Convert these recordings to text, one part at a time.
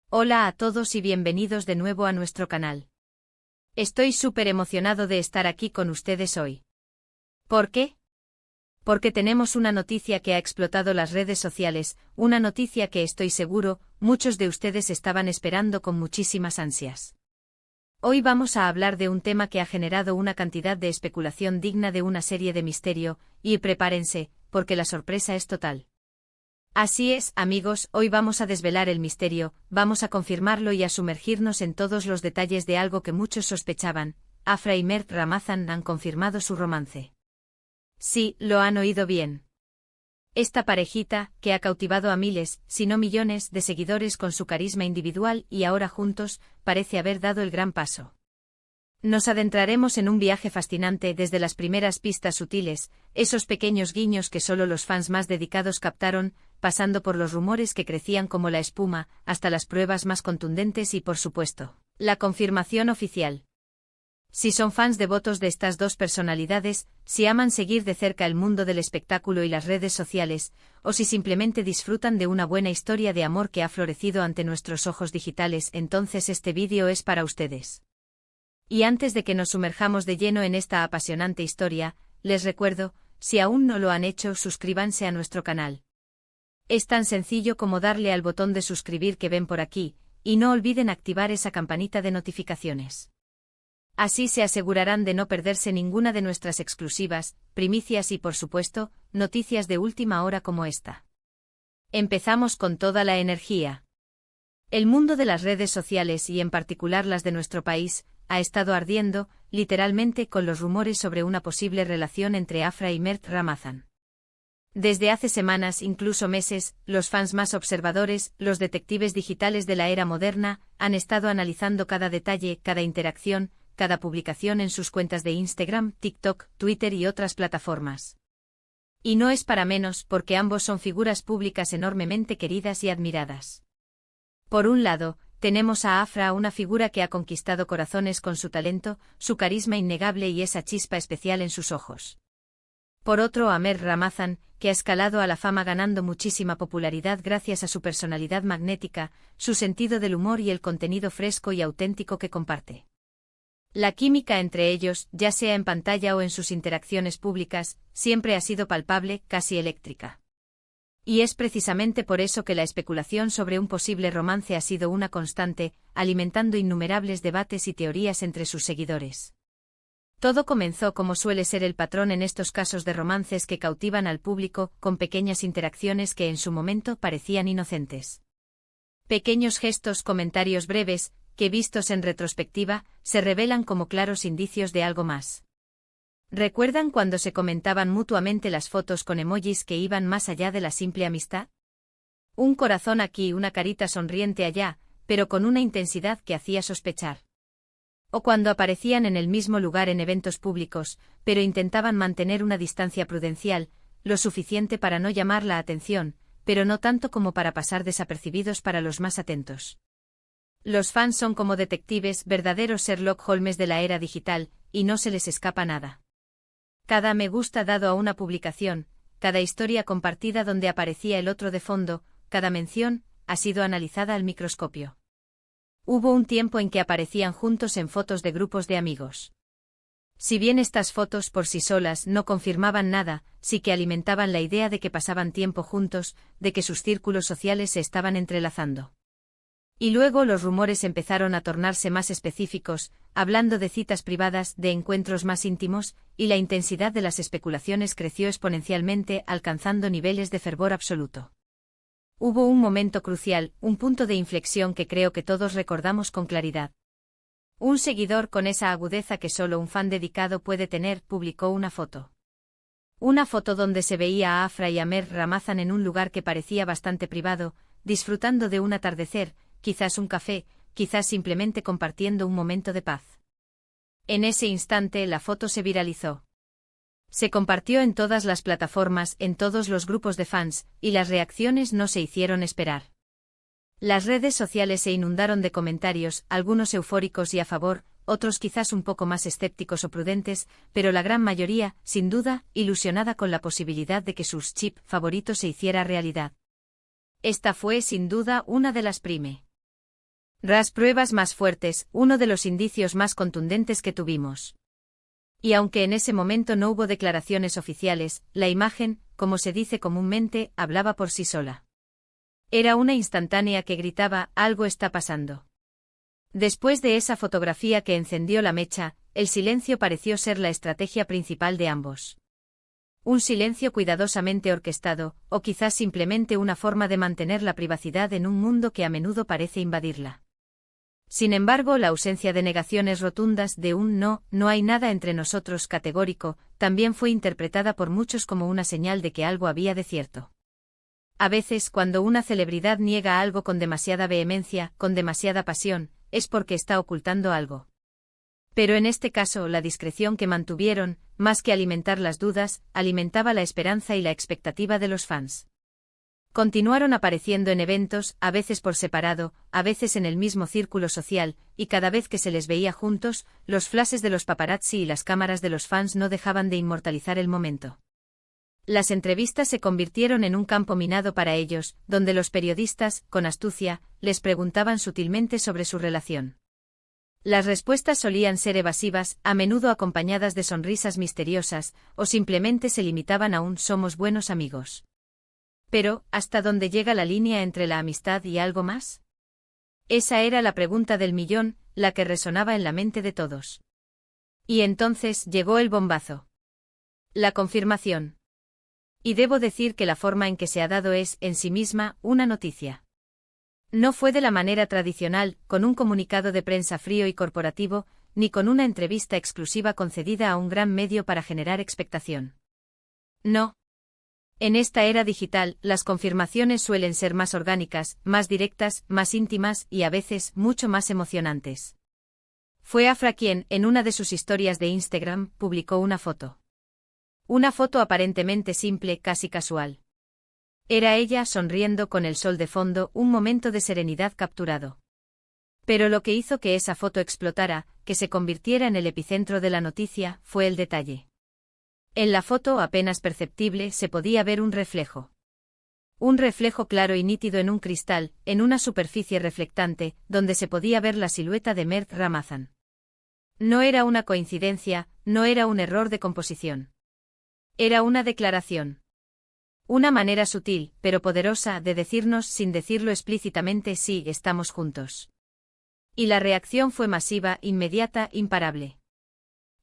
Hola a todos y bienvenidos de nuevo a nuestro canal. Estoy súper emocionado de estar aquí con ustedes hoy. ¿Por qué? Porque tenemos una noticia que ha explotado las redes sociales, una noticia que estoy seguro, muchos de ustedes estaban esperando con muchísimas ansias. Hoy vamos a hablar de un tema que ha generado una cantidad de especulación digna de una serie de misterio, y prepárense, porque la sorpresa es total. Así es, amigos, hoy vamos a desvelar el misterio, vamos a confirmarlo y a sumergirnos en todos los detalles de algo que muchos sospechaban. Afra y Mert Ramazan han confirmado su romance. Sí, lo han oído bien. Esta parejita, que ha cautivado a miles, si no millones, de seguidores con su carisma individual y ahora juntos, parece haber dado el gran paso. Nos adentraremos en un viaje fascinante desde las primeras pistas sutiles, esos pequeños guiños que solo los fans más dedicados captaron, pasando por los rumores que crecían como la espuma, hasta las pruebas más contundentes y, por supuesto, la confirmación oficial. Si son fans devotos de estas dos personalidades, si aman seguir de cerca el mundo del espectáculo y las redes sociales, o si simplemente disfrutan de una buena historia de amor que ha florecido ante nuestros ojos digitales, entonces este vídeo es para ustedes. Y antes de que nos sumerjamos de lleno en esta apasionante historia, les recuerdo, si aún no lo han hecho, suscríbanse a nuestro canal. Es tan sencillo como darle al botón de suscribir que ven por aquí, y no olviden activar esa campanita de notificaciones. Así se asegurarán de no perderse ninguna de nuestras exclusivas, primicias y, por supuesto, noticias de última hora como esta. Empezamos con toda la energía. El mundo de las redes sociales y en particular las de nuestro país, ha estado ardiendo, literalmente, con los rumores sobre una posible relación entre Afra y Mert Ramazan. Desde hace semanas, incluso meses, los fans más observadores, los detectives digitales de la era moderna, han estado analizando cada detalle, cada interacción, cada publicación en sus cuentas de Instagram, TikTok, Twitter y otras plataformas. Y no es para menos, porque ambos son figuras públicas enormemente queridas y admiradas. Por un lado, tenemos a Afra, una figura que ha conquistado corazones con su talento, su carisma innegable y esa chispa especial en sus ojos. Por otro, a Mert Ramazan, que ha escalado a la fama ganando muchísima popularidad gracias a su personalidad magnética, su sentido del humor y el contenido fresco y auténtico que comparte. La química entre ellos, ya sea en pantalla o en sus interacciones públicas, siempre ha sido palpable, casi eléctrica. Y es precisamente por eso que la especulación sobre un posible romance ha sido una constante, alimentando innumerables debates y teorías entre sus seguidores. Todo comenzó, como suele ser el patrón en estos casos de romances que cautivan al público, con pequeñas interacciones que en su momento parecían inocentes. Pequeños gestos, comentarios breves, que vistos en retrospectiva, se revelan como claros indicios de algo más. ¿Recuerdan cuando se comentaban mutuamente las fotos con emojis que iban más allá de la simple amistad? Un corazón aquí, una carita sonriente allá, pero con una intensidad que hacía sospechar. O cuando aparecían en el mismo lugar en eventos públicos, pero intentaban mantener una distancia prudencial, lo suficiente para no llamar la atención, pero no tanto como para pasar desapercibidos para los más atentos. Los fans son como detectives, verdaderos Sherlock Holmes de la era digital, y no se les escapa nada. Cada me gusta dado a una publicación, cada historia compartida donde aparecía el otro de fondo, cada mención, ha sido analizada al microscopio. Hubo un tiempo en que aparecían juntos en fotos de grupos de amigos. Si bien estas fotos por sí solas no confirmaban nada, sí que alimentaban la idea de que pasaban tiempo juntos, de que sus círculos sociales se estaban entrelazando. Y luego los rumores empezaron a tornarse más específicos, hablando de citas privadas, de encuentros más íntimos, y la intensidad de las especulaciones creció exponencialmente, alcanzando niveles de fervor absoluto. Hubo un momento crucial, un punto de inflexión que creo que todos recordamos con claridad. Un seguidor con esa agudeza que solo un fan dedicado puede tener publicó una foto. Una foto donde se veía a Afra y a Mert Ramazan en un lugar que parecía bastante privado, disfrutando de un atardecer, quizás un café, quizás simplemente compartiendo un momento de paz. En ese instante la foto se viralizó. Se compartió en todas las plataformas, en todos los grupos de fans, y las reacciones no se hicieron esperar. Las redes sociales se inundaron de comentarios, algunos eufóricos y a favor, otros quizás un poco más escépticos o prudentes, pero la gran mayoría, sin duda, ilusionada con la posibilidad de que sus chip favorito se hiciera realidad. Esta fue sin duda una de las Las pruebas más fuertes, uno de los indicios más contundentes que tuvimos. Y aunque en ese momento no hubo declaraciones oficiales, la imagen, como se dice comúnmente, hablaba por sí sola. Era una instantánea que gritaba, algo está pasando. Después de esa fotografía que encendió la mecha, el silencio pareció ser la estrategia principal de ambos. Un silencio cuidadosamente orquestado, o quizás simplemente una forma de mantener la privacidad en un mundo que a menudo parece invadirla. Sin embargo, la ausencia de negaciones rotundas de un no, no hay nada entre nosotros categórico, también fue interpretada por muchos como una señal de que algo había de cierto. A veces, cuando una celebridad niega algo con demasiada vehemencia, con demasiada pasión, es porque está ocultando algo. Pero en este caso, la discreción que mantuvieron, más que alimentar las dudas, alimentaba la esperanza y la expectativa de los fans. Continuaron apareciendo en eventos, a veces por separado, a veces en el mismo círculo social, y cada vez que se les veía juntos, los flashes de los paparazzi y las cámaras de los fans no dejaban de inmortalizar el momento. Las entrevistas se convirtieron en un campo minado para ellos, donde los periodistas, con astucia, les preguntaban sutilmente sobre su relación. Las respuestas solían ser evasivas, a menudo acompañadas de sonrisas misteriosas, o simplemente se limitaban a un «somos buenos amigos». Pero, ¿hasta dónde llega la línea entre la amistad y algo más? Esa era la pregunta del millón, la que resonaba en la mente de todos. Y entonces llegó el bombazo. La confirmación. Y debo decir que la forma en que se ha dado es, en sí misma, una noticia. No fue de la manera tradicional, con un comunicado de prensa frío y corporativo, ni con una entrevista exclusiva concedida a un gran medio para generar expectación. No. En esta era digital, las confirmaciones suelen ser más orgánicas, más directas, más íntimas y a veces mucho más emocionantes. Fue Afra quien, en una de sus historias de Instagram, publicó una foto. Una foto aparentemente simple, casi casual. Era ella sonriendo con el sol de fondo, un momento de serenidad capturado. Pero lo que hizo que esa foto explotara, que se convirtiera en el epicentro de la noticia, fue el detalle. En la foto apenas perceptible se podía ver un reflejo. Un reflejo claro y nítido en un cristal, en una superficie reflectante, donde se podía ver la silueta de Mert Ramazan. No era una coincidencia, no era un error de composición. Era una declaración. Una manera sutil, pero poderosa, de decirnos sin decirlo explícitamente sí, estamos juntos. Y la reacción fue masiva, inmediata, imparable.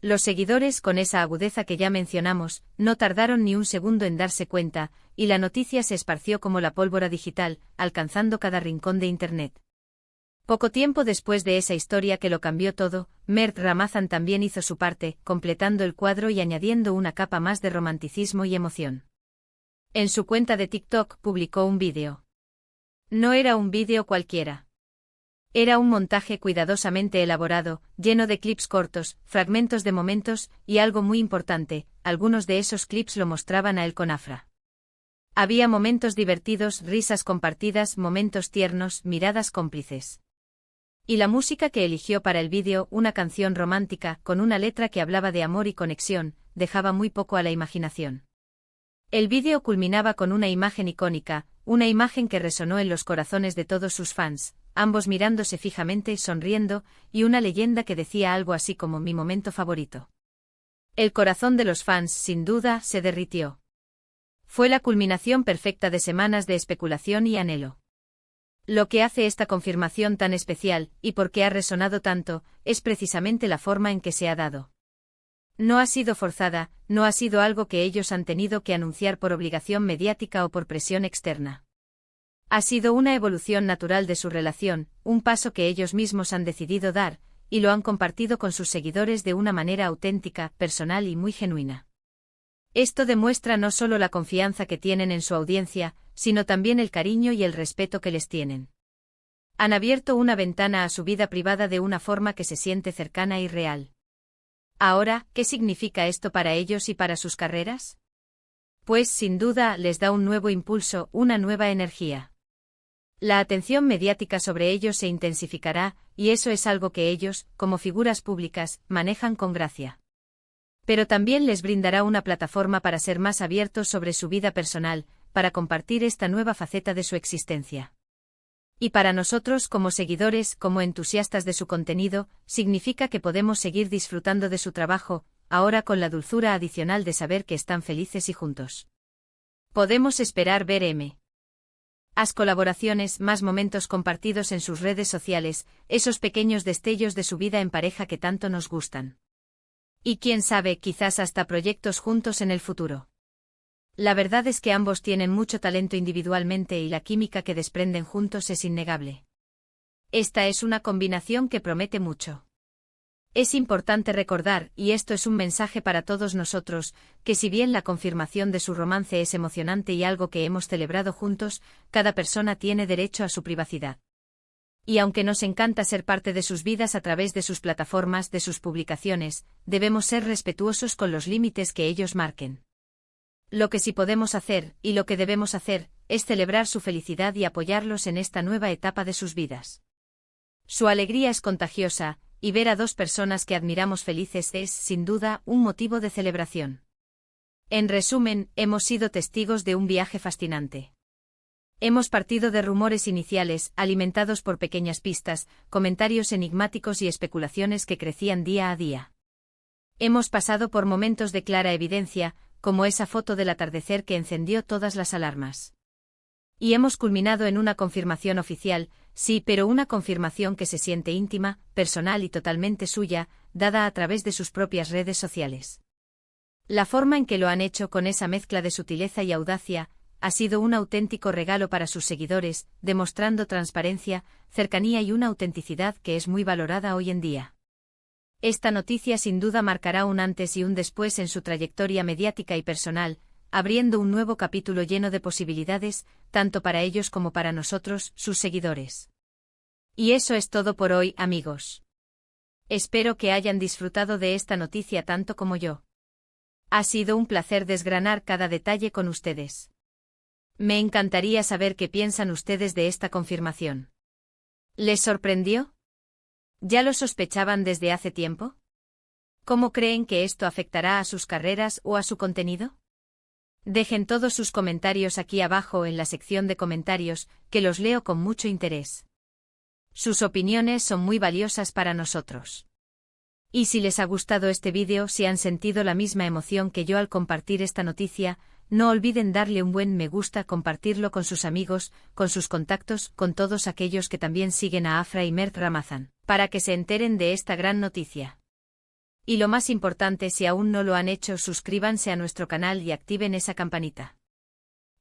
Los seguidores, con esa agudeza que ya mencionamos, no tardaron ni un segundo en darse cuenta, y la noticia se esparció como la pólvora digital, alcanzando cada rincón de Internet. Poco tiempo después de esa historia que lo cambió todo, Mert Ramazan también hizo su parte, completando el cuadro y añadiendo una capa más de romanticismo y emoción. En su cuenta de TikTok publicó un vídeo. No era un vídeo cualquiera. Era un montaje cuidadosamente elaborado, lleno de clips cortos, fragmentos de momentos, y algo muy importante, algunos de esos clips lo mostraban a él con Afra. Había momentos divertidos, risas compartidas, momentos tiernos, miradas cómplices. Y la música que eligió para el vídeo, una canción romántica, con una letra que hablaba de amor y conexión, dejaba muy poco a la imaginación. El vídeo culminaba con una imagen icónica, una imagen que resonó en los corazones de todos sus fans, ambos mirándose fijamente, sonriendo, y una leyenda que decía algo así como mi momento favorito. El corazón de los fans, sin duda, se derritió. Fue la culminación perfecta de semanas de especulación y anhelo. Lo que hace esta confirmación tan especial, y por qué ha resonado tanto, es precisamente la forma en que se ha dado. No ha sido forzada, no ha sido algo que ellos han tenido que anunciar por obligación mediática o por presión externa. Ha sido una evolución natural de su relación, un paso que ellos mismos han decidido dar, y lo han compartido con sus seguidores de una manera auténtica, personal y muy genuina. Esto demuestra no solo la confianza que tienen en su audiencia, sino también el cariño y el respeto que les tienen. Han abierto una ventana a su vida privada de una forma que se siente cercana y real. Ahora, ¿qué significa esto para ellos y para sus carreras? Pues, sin duda, les da un nuevo impulso, una nueva energía. La atención mediática sobre ellos se intensificará, y eso es algo que ellos, como figuras públicas, manejan con gracia. Pero también les brindará una plataforma para ser más abiertos sobre su vida personal, para compartir esta nueva faceta de su existencia. Y para nosotros como seguidores, como entusiastas de su contenido, significa que podemos seguir disfrutando de su trabajo, ahora con la dulzura adicional de saber que están felices y juntos. Podemos esperar ver más colaboraciones, más momentos compartidos en sus redes sociales, esos pequeños destellos de su vida en pareja que tanto nos gustan. Y quién sabe, quizás hasta proyectos juntos en el futuro. La verdad es que ambos tienen mucho talento individualmente y la química que desprenden juntos es innegable. Esta es una combinación que promete mucho. Es importante recordar, y esto es un mensaje para todos nosotros, que si bien la confirmación de su romance es emocionante y algo que hemos celebrado juntos, cada persona tiene derecho a su privacidad. Y aunque nos encanta ser parte de sus vidas a través de sus plataformas, de sus publicaciones, debemos ser respetuosos con los límites que ellos marquen. Lo que sí podemos hacer, y lo que debemos hacer, es celebrar su felicidad y apoyarlos en esta nueva etapa de sus vidas. Su alegría es contagiosa, y ver a dos personas que admiramos felices es, sin duda, un motivo de celebración. En resumen, hemos sido testigos de un viaje fascinante. Hemos partido de rumores iniciales, alimentados por pequeñas pistas, comentarios enigmáticos y especulaciones que crecían día a día. Hemos pasado por momentos de clara evidencia, como esa foto del atardecer que encendió todas las alarmas. Y hemos culminado en una confirmación oficial, sí, pero una confirmación que se siente íntima, personal y totalmente suya, dada a través de sus propias redes sociales. La forma en que lo han hecho con esa mezcla de sutileza y audacia, ha sido un auténtico regalo para sus seguidores, demostrando transparencia, cercanía y una autenticidad que es muy valorada hoy en día. Esta noticia sin duda marcará un antes y un después en su trayectoria mediática y personal, abriendo un nuevo capítulo lleno de posibilidades, tanto para ellos como para nosotros, sus seguidores. Y eso es todo por hoy, amigos. Espero que hayan disfrutado de esta noticia tanto como yo. Ha sido un placer desgranar cada detalle con ustedes. Me encantaría saber qué piensan ustedes de esta confirmación. ¿Les sorprendió? ¿Ya lo sospechaban desde hace tiempo? ¿Cómo creen que esto afectará a sus carreras o a su contenido? Dejen todos sus comentarios aquí abajo en la sección de comentarios, que los leo con mucho interés. Sus opiniones son muy valiosas para nosotros. Y si les ha gustado este vídeo, si han sentido la misma emoción que yo al compartir esta noticia, no olviden darle un buen me gusta, compartirlo con sus amigos, con sus contactos, con todos aquellos que también siguen a Afra y Mert Ramazan, para que se enteren de esta gran noticia. Y lo más importante, si aún no lo han hecho, suscríbanse a nuestro canal y activen esa campanita.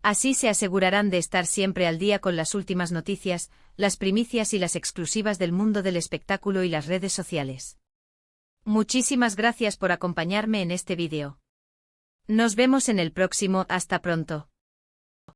Así se asegurarán de estar siempre al día con las últimas noticias, las primicias y las exclusivas del mundo del espectáculo y las redes sociales. Muchísimas gracias por acompañarme en este vídeo. Nos vemos en el próximo, hasta pronto.